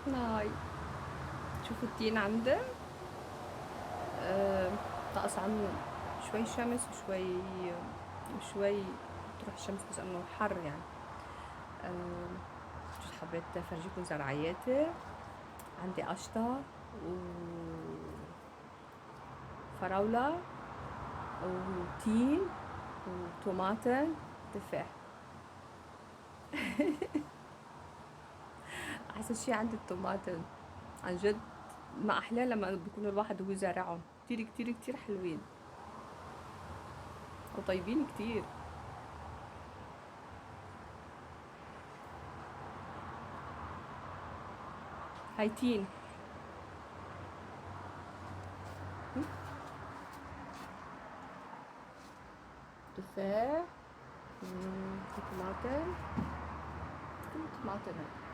هاي شوفوا التين عندي. أه ناقص عنه شوي شمس وشوي تروح الشمس بس انه حر يعني. أه حبيت افرجيكم زرعياتي. عندي قشطة وفراولة وتين وطماطم تفاح. احسن شي عندي الطماطم عن جد. ما احلاه لما بيكون الواحد هو زارعهم، كتير كتير كتير حلوين وطيبين كتير. هاي تين. تفاح. في طماطم. كل طماطم هاي.